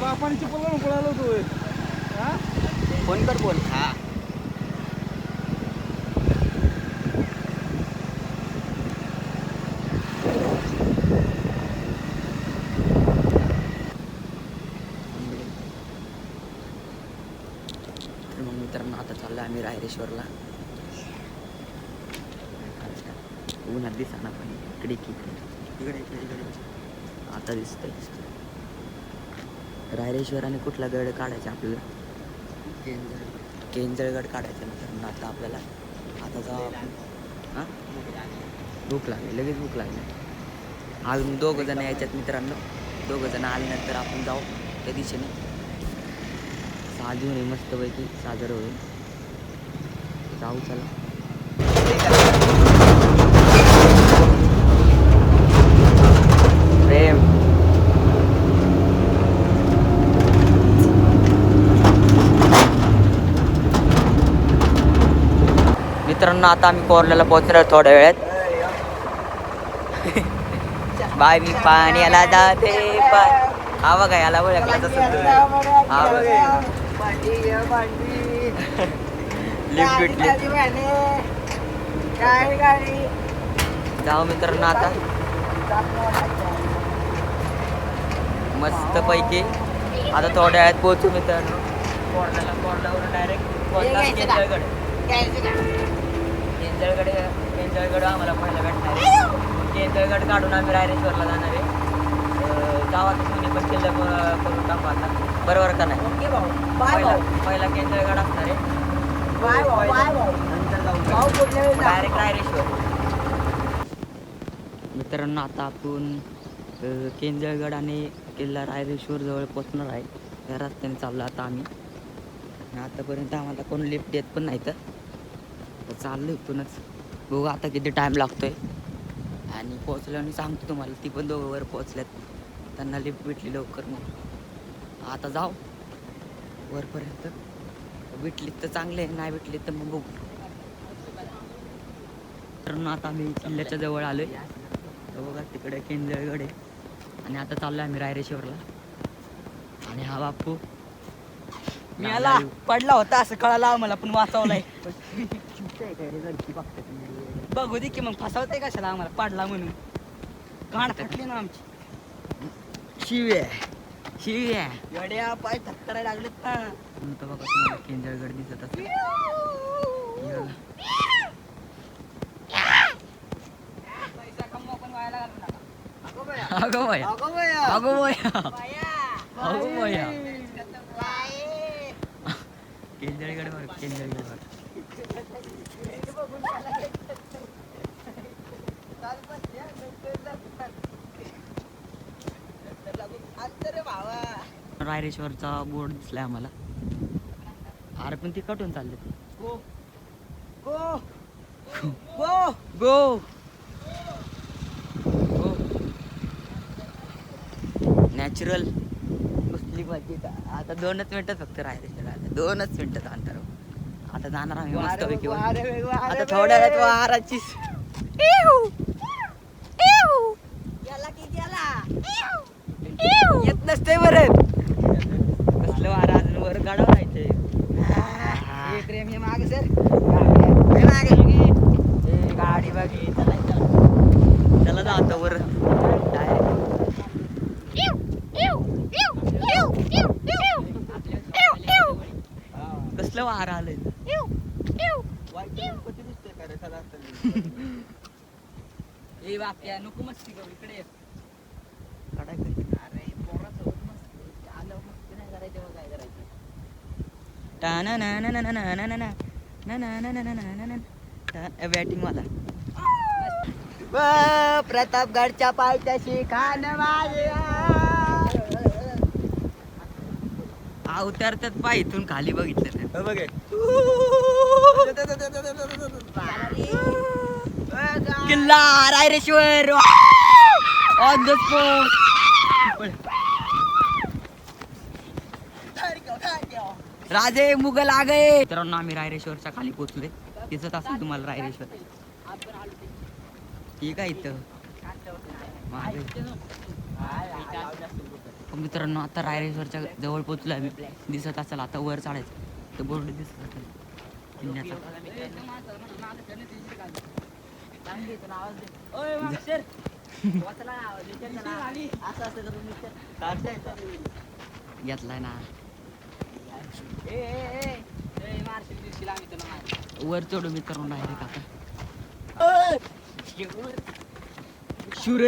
आपण चिपल करून पळालो होतो. हा फोन कर फोन. हा तर मग मित्रांनो आता चाललो आम्ही रायरेश्वरला. उन्हात दिसना पण इकडे इकडे इकडे इकडे आता दिसतंय. रायरेश्वर आणि कुठला गड काढायचा आपल्याला? केंजळगड काढायचा मित्रांनो आता आपल्याला. आता जाऊ आपण. हां भूक लागली, लगेच भूक लागली. अजून 2 जण यायच्यात मित्रांनो. 2 जण आल्यानंतर आपण जाऊ त्या दिशेने. साजून मस्तपैकी साजरं होईल. जाऊ चला. प्रेम मित्रांनो आता आम्ही कोरल्याला पोहोचणार थोड्या वेळात. बाय मी पाण्याला जाते पाय. हा बघा याला ओळखला तसं. हा बघा लिफ्ट भेटली. जाऊ मित्रांनो आता मस्त पैकी. आता थोड्या वेळात पोहोचू मित्रांनो कोरल्याला. कोरल्यावरून डायरेक्ट केंजळगड आम्हाला पहिला भेटणार आहे. केंजळगड काढून आम्ही रायरेश्वरला जाणार आहे. गावात तुम्ही पण किल्ला करून टाकू आता, बरोबर का नाही? पहिला केंजळगड असणार आहे, डायरेक्ट रायरेश्वर. मित्रांनो आता आपण केंजळगड आणि किल्ला रायरेश्वर जवळ पोचणार आहे. या रस्त्याने चाललो आता आम्ही. आतापर्यंत आम्हाला कोण लिफ्ट देत पण नाही. तर चाललो इथूनच. बघू आता किती टाईम लागतोय. आणि पोचल्याने सांगतो तुम्हाला. ती पण 2 वर पोचल्यात, त्यांना लिफ्ट भेटली लवकर. मग आता जाऊ वरपर्यंत. भेटली तर चांगले, नाही भेटली तर मग बघू. तर आता आम्ही किल्ल्याच्या जवळ आलोय. तर बघा तिकडे केंजळगड आहे. आणि आता चाललोय आम्ही रायरेश्वरला. आणि हा बापू मला पडला होता असं कळालं आम्हाला, पण वाचवलाय. बघू दे की मग फसवते कशाला आम्हाला, पाडला म्हणून. कान फटली ना आमची. शिव्या शिव्या एवढ्या पाय थक्करायला लागलेत ना. तर बघा तुम्हाला केंजळगड दिसत असेल. पैसा कमवा पण व्हायला घालू नका. अगो बया अगो बया अगो बया. केंजळगड वर केंजळगड वर रायरेश्वरचा बोर्ड दिसलाय आम्हाला. अरे पण ती कटून चालले. गो गो गो गो नॅचरल बसली पाहिजे. आता 2च मिनिटात फक्त रायरेश्वर. 2च मिनिटात अंतर. आता जाणार आम्ही मस्तपैकी. आता थोड्या वेळात वाराची येत नसते बरं. कसलं वारा अजून वर गाडा राहायचंय. प्रेम हे मागे सर. गाडी बागी चला जातो वर कसलं वारा आलंय. ए बाप्या नको मस्ती करू, इकडे ये. अरे पोरासोबत मस्ती आलं, मस्ती नाही करायचं मग काय करायचं. बॅटिंग मला प्रतापगडच्या पायथ्याशी खान उतरतात पाय इथून खाली बघितलं बघ. किल्ला रायरेश्वर ऑन द स्पॉट. राजे मुघल आ गए. मित्रांनो आम्ही रायरेश्वरच्या खाली पोहोचलोय. दिसत असेल तुम्हाला रायरेश्वर. ठीक आहे इथं मित्रांनो आता रायरेश्वरच्या जवळ पोहोचलो आम्ही. दिसत असेल आता वर चढायचं तर बोर्ड दिसत असेल किल्ल्याचा. घेतलाय ना वर चढू मित्रांनो डायरेक्ट आता. शूर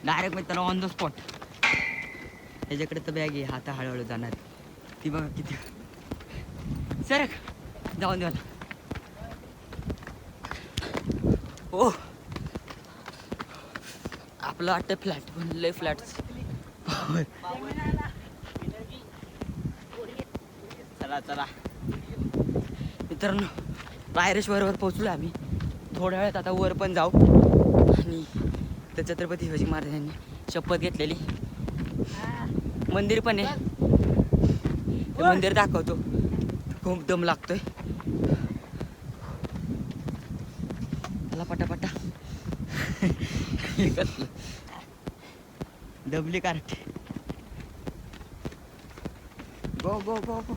डायरेक्ट मित्रांनो ऑन द स्पॉट. त्याच्याकडे तर बॅग आहे आता हळूहळू जाणार. ती बघा किती सर जाऊन द्या हो. आपलं वाटतं फ्लॅट पण लय फ्लॅट. चला चला मित्रांनो रायरेश्वरवर पोहोचलो आम्ही. थोड्या वेळात आता वर पण जाऊ. आणि त्या छत्रपती शिवाजी महाराजांनी शपथ घेतलेली मंदिर पण आहे. ते मंदिर दाखवतो. खूप दम लागतोय. चला पटापटा. डबली कार्ट गो गो गो गो.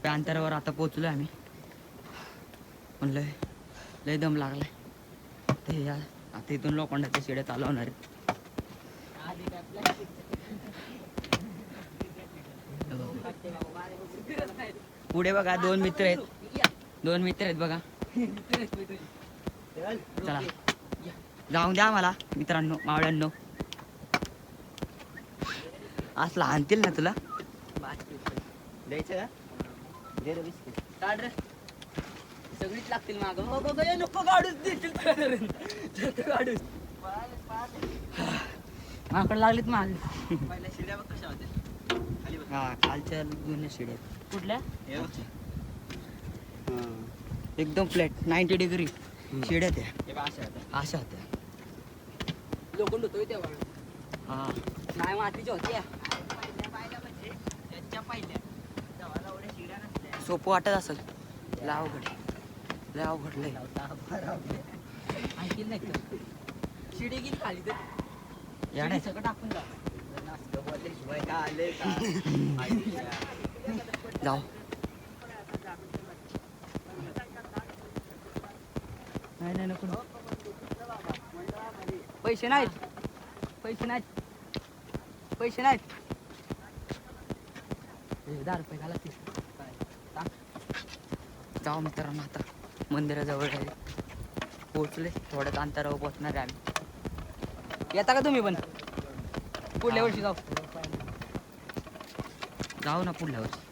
त्या अंतरावर आता पोहोचलोय आम्ही. म्हणलं लय दम लागलाय. ते या आता इथून लोखंडाच्या शिड्या चालवणार. पुढे बघा दोन मित्र आहेत बघा. चला जाऊन द्या मला मित्रांनो मावळ्यांनो. असला आणतील ना तुला द्यायचं का? सगळीच लागतील माग. नको काढूच देतील काढूच. माकड लागलीत माग. पहिल्या शिड्या बघ कशा होत्या. हा खालच्या जुन्या शिड्या कुठल्या एकदम फ्लॅट 90 डिग्री शिड्या त्या अशा होत्या. लोखंड होतोय तेव्हा. हा नाही मातीच्या होत्या. सोपं वाटत असेल. लय अवघड लय. आणखी नाही शिडी गेली खाली तर याडे सगळं टाकून जा. जाऊ. नाही नको. पैसे नाहीत. पैसे नाहीत. 10 रुपये घाला. जाऊ मित्रांनो आता मंदिराजवळ आहे. पोहोचले. थोड्याच अंतरावर पोहोचणार आहे आम्ही. येता का तुम्ही पण पुढल्या वर्षी जाऊ ना पुढल्या वर्षी.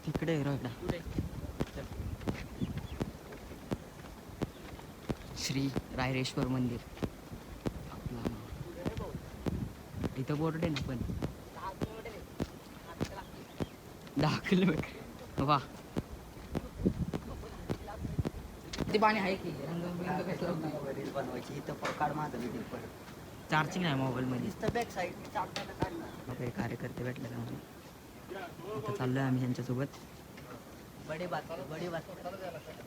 तिकडे रोडा श्री रायरेश्वर मंदिर. इथं बोर्ड आहे ना पण 10 किलोमीटर. वा ते पाणी आहे की बनवायची चार्जिंग नाही मोबाईल मध्ये. बॅक साईड कार्यकर्ते भेटले का आता चाललोय आम्ही त्यांच्यासोबत.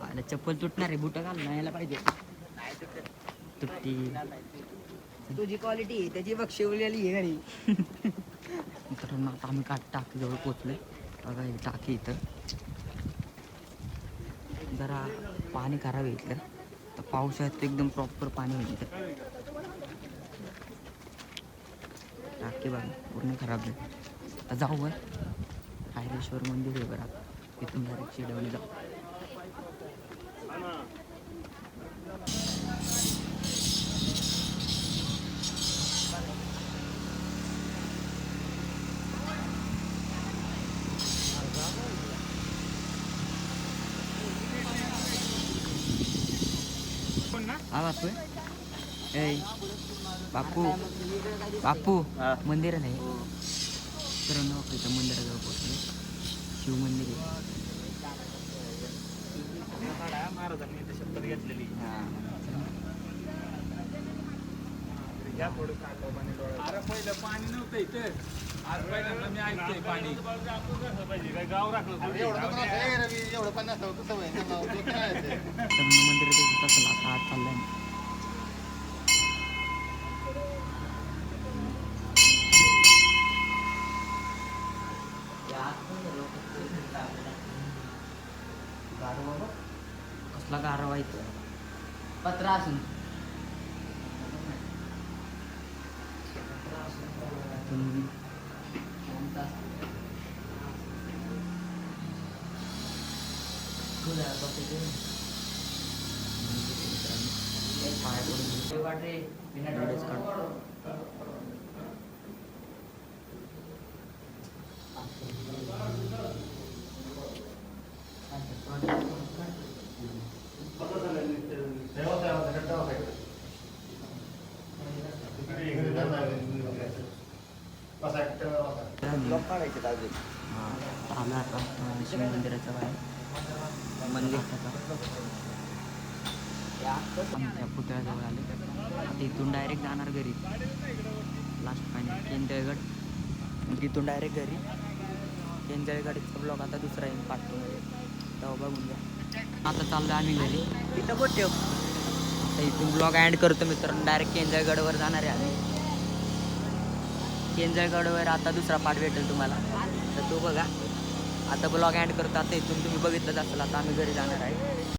आला चप्पल तुटणार आहे. बुट घाल यायला पाहिजे. तुटती तुझी क्वालिटी त्याची बघ शिवलेली आहे घरी. मित्रांनो आता आम्ही टाकीजवळ पोचलोय. बघा ही टाकी इथं जरा पाणी खराब आहे इथलं. तर पावसाळ्यात एकदम प्रॉपर पाणी होईल इथं. टाकी बघा पूर्ण खराब आहे. आता जाऊ वर. रायरेश्वर मंदिर आहे बरं. इथून डायरेक्ट शिडवली जाऊ. हा बापू ए बापू मंदिर नाही तर इथं मंदिराजवळ पोहोचले. शिव मंदिर आहे. महाराजांनी शपथ घेतलेली. अरे पहिलं पाणी नव्हतं इथं आज पहिल्यांदा मी ऐकतोय पाणी गाव राखलं मंदिर दिसत असेल आता आत चाललंय कसला गारवा इथं पत्रा असून आला आता शिव मंदिराच्या बाहेर मंदिर त्या पुतळ्याजवळ आले आता इथून डायरेक्ट जाणार घरी लास्ट फायनल केंद्रगड तिथून डायरेक्ट घरी केंद्रगडचा ब्लॉग आता दुसरा येईल पाठवून तेव्हा बघून घ्या आता चाललो आम्ही घरी इथं बोट ठेव आता इथून ब्लॉग ॲड करतो मित्रांनो डायरेक्ट केंद्रगडवर जाणार आहे आम्ही केंद्रगडवर आता दुसरा पार्ट भेटेल तुम्हाला तर तो बघा आता ब्लॉग ॲड करतो आता इथून तुम्ही बघितलंच असेल आता आम्ही घरी जाणार आहे